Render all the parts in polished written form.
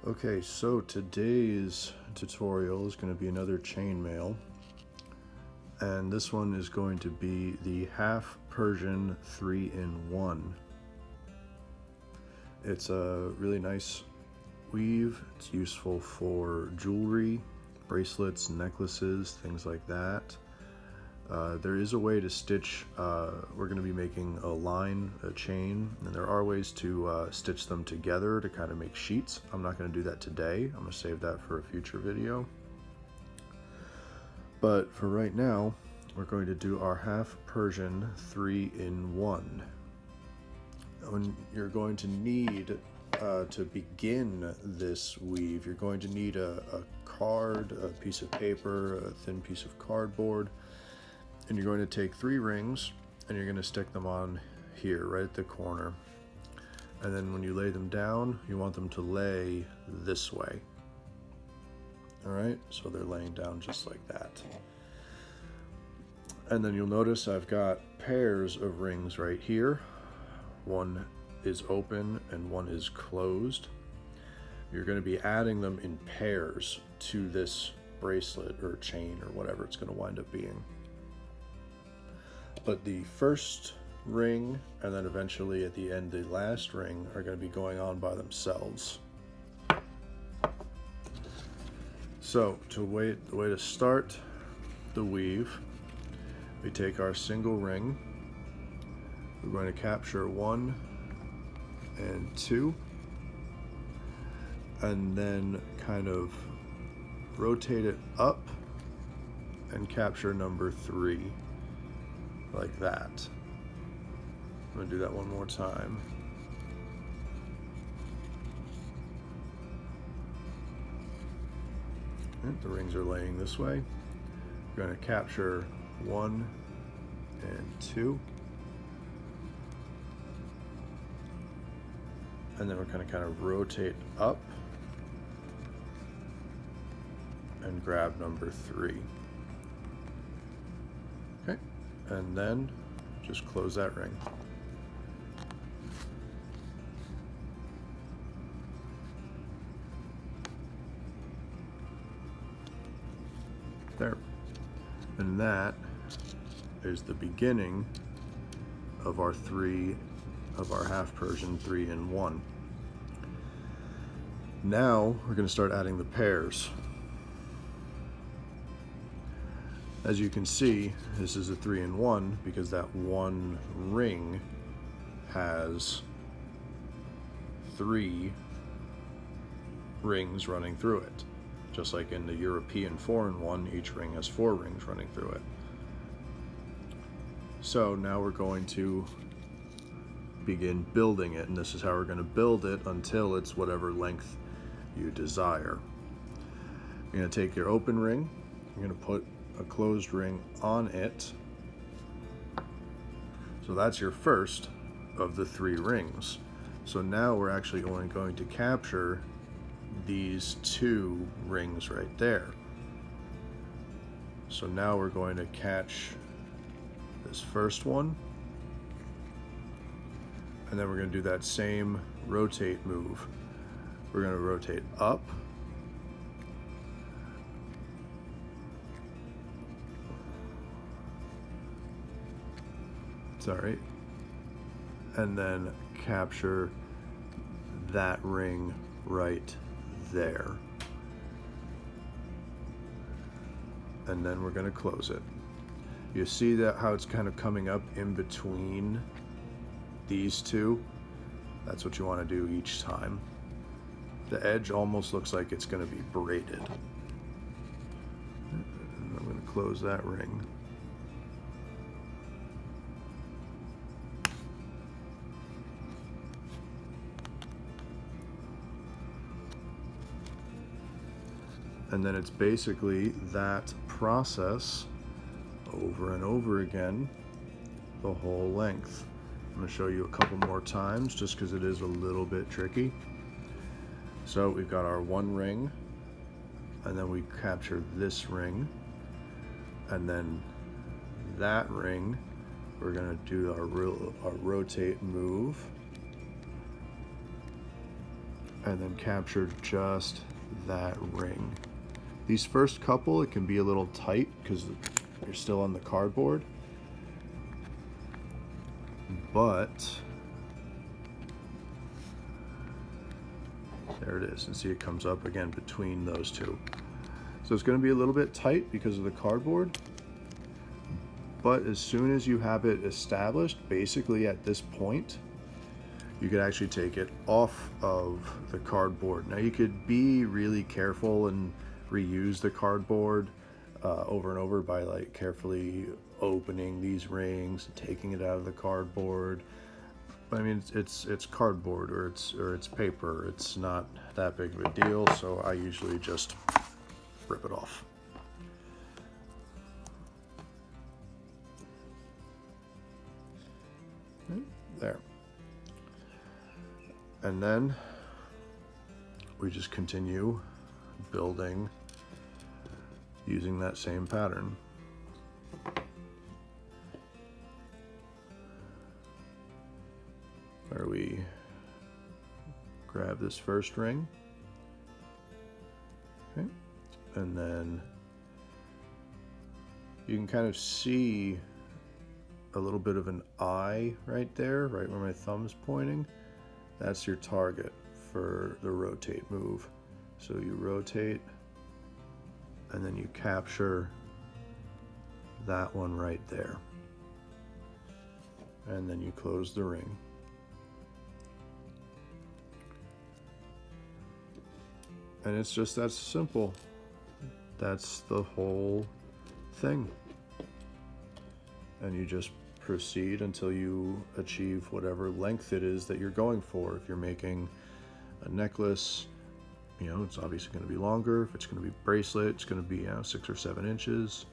Okay, so today's tutorial is going to be another chainmail, and this one is going to be the Half Persian 3-in-1. It's a really nice weave. It's useful for jewelry, bracelets, necklaces, things like that. There is a way to stitch, we're going to be making a chain, and there are ways to stitch them together to kind of make sheets. I'm not going to do that today. I'm going to save that for a future video. But for right now, we're going to do our Half Persian 3-in-1. When you're going to need to begin this weave, you're going to need a card, a piece of paper, a thin piece of cardboard, and you're going to take 3 rings and you're going to stick them on here right at the corner, and then when you lay them down, you want them to lay this way. Alright, so they're laying down just like that. And then you'll notice I've got pairs of rings right here. One is open and one is closed. You're going to be adding them in pairs to this bracelet or chain or whatever it's going to wind up being. But the first ring and then eventually at the end the last ring are going to be going on by themselves. So the way to start the weave, we take our single ring, we're going to capture 1 and 2, and then kind of rotate it up and capture number 3. Like that. I'm going to do that one more time. And the rings are laying this way. We're going to capture 1 and 2. And then we're going to kind of rotate up and grab number 3. Okay. And then just close that ring. There. And that is the beginning of our Half Persian 3-in-1. Now we're going to start adding the pairs. As you can see, this is a 3-in-1 because that one ring has 3 rings running through it. Just like in the European 4-in-1, each ring has 4 rings running through it. So now we're going to begin building it, and this is how we're going to build it until it's whatever length you desire. You're going to take your open ring, you're going to put a closed ring on it. So that's your first of the 3 rings. So now we're actually only going to capture these 2 rings right there. So now we're going to catch this first one, and then we're going to do that same rotate move. We're going to rotate up, sorry, and then capture that ring right there. And then we're going to close it. You see that how it's kind of coming up in between these 2? That's what you want to do each time. The edge almost looks like it's going to be braided. And I'm going to close that ring. And then it's basically that process over and over again, the whole length. I'm going to show you a couple more times just because it is a little bit tricky. So we've got our 1 ring, and then we capture this ring, and then that ring, we're going to do our rotate move, and then capture just that ring. These first couple, it can be a little tight because you're still on the cardboard, but there it is. And see, it comes up again between those two. So it's going to be a little bit tight because of the cardboard, but as soon as you have it established, basically at this point, you could actually take it off of the cardboard. Now you could be really careful and reuse the cardboard over and over by like carefully opening these rings and taking it out of the cardboard. But I mean, it's cardboard or it's paper. It's not that big of a deal, so I usually just rip it off. There. And then we just continue building using that same pattern. Where we grab this first ring, okay, and then you can kind of see a little bit of an eye right there, right where my thumb's pointing. That's your target for the rotate move. So you rotate and then you capture that one right there. And then you close the ring. And it's just that simple. That's the whole thing. And you just proceed until you achieve whatever length it is that you're going for. If you're making a necklace, you know, it's obviously going to be longer. If it's going to be a bracelet, it's going to be 6 or 7 inches.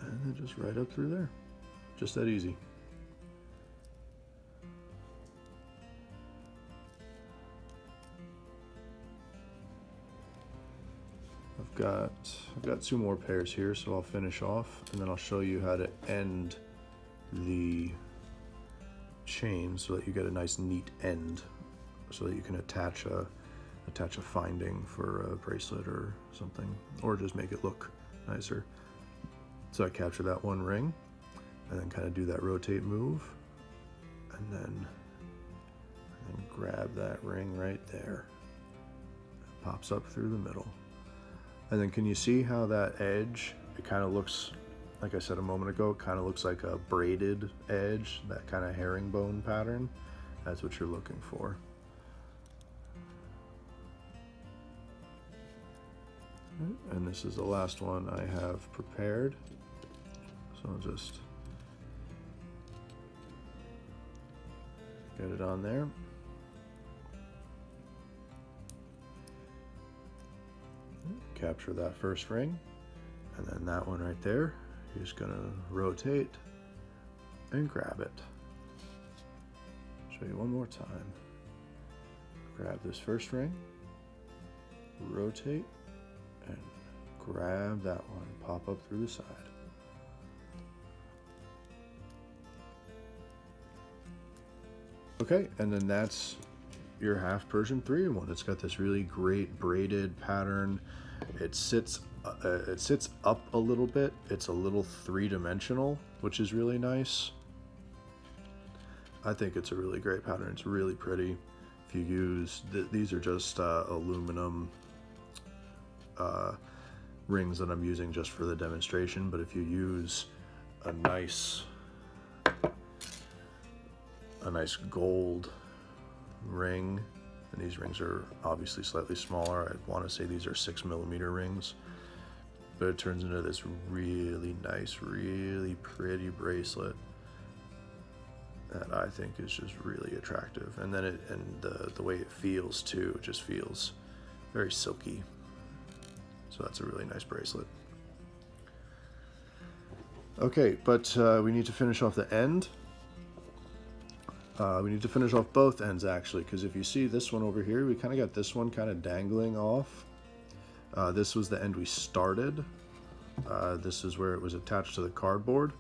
And then just right up through there. Just that easy. I've got 2 more pairs here, so I'll finish off and then I'll show you how to end the chain so that you get a nice neat end, so that you can attach a finding for a bracelet or something, or just make it look nicer. So I capture that one ring and then kind of do that rotate move and then grab that ring right there. It pops up through the middle. And then can you see how that edge, it kind of looks, like I said a moment ago, it kind of looks like a braided edge, that kind of herringbone pattern. That's what you're looking for. And this is the last one I have prepared. So I'll just get it on there. Capture that first ring, and then that one right there, you're just gonna rotate and grab it. Show you one more time. Grab this first ring, rotate, and grab that one, pop up through the side. Okay, and then that's your Half Persian 3-in-1. It's got this really great braided pattern. It sits up a little bit. It's a little 3-dimensional, which is really nice. I think it's a really great pattern. It's really pretty. If you use these are just aluminum rings that I'm using just for the demonstration, but if you use a nice gold ring, and these rings are obviously slightly smaller. I want to say these are 6mm rings, but it turns into this really nice, really pretty bracelet that I think is just really attractive. And then the way it feels too, it just feels very silky. So that's a really nice bracelet. Okay, but we need to finish off the end. We need to finish off both ends actually, because if you see this one over here, we kind of got this one kind of dangling off. This was the end we started. This is where it was attached to the cardboard.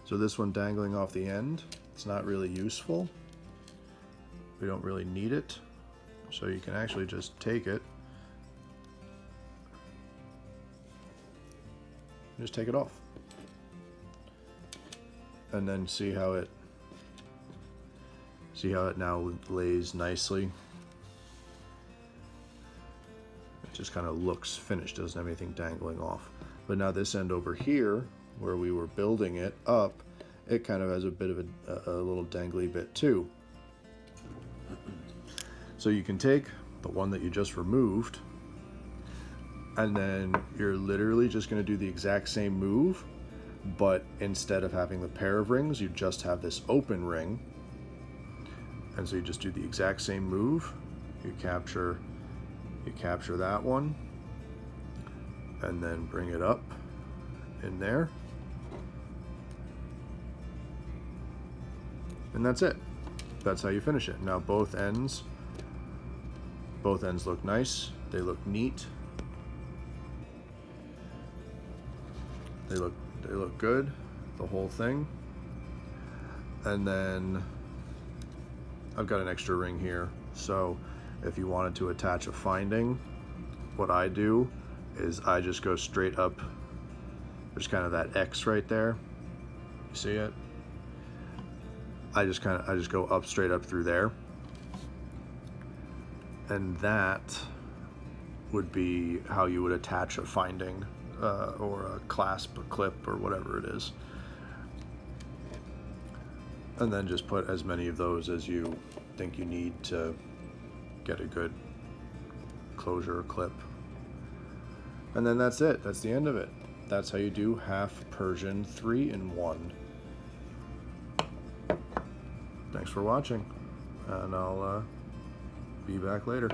So this one dangling off the end, it's not really useful. we don't really need it. So you can actually just take it, just take it off, and then see how it now lays nicely. It just kind of looks finished, doesn't have anything dangling off. But now this end over here, where we were building it up, it kind of has a bit of a little dangly bit too. So you can take the one that you just removed, and then you're literally just going to do the exact same move, but instead of having the pair of rings, you just have this open ring. And so you just do the exact same move. You capture that one, and then bring it up in there. And that's it. That's how you finish it. Now both ends look nice. They look neat. They look good, the whole thing. And then I've got an extra ring here. So if you wanted to attach a finding, what I do is I just go straight up. There's kind of that X right there. You see it? I just go up, straight up through there. And that would be how you would attach a finding or a clasp, a clip, or whatever it is. And then just put as many of those as you think you need to get a good closure or clip. And then that's it. That's the end of it. That's how you do Half Persian 3-in-1. Thanks for watching, and I'll be back later.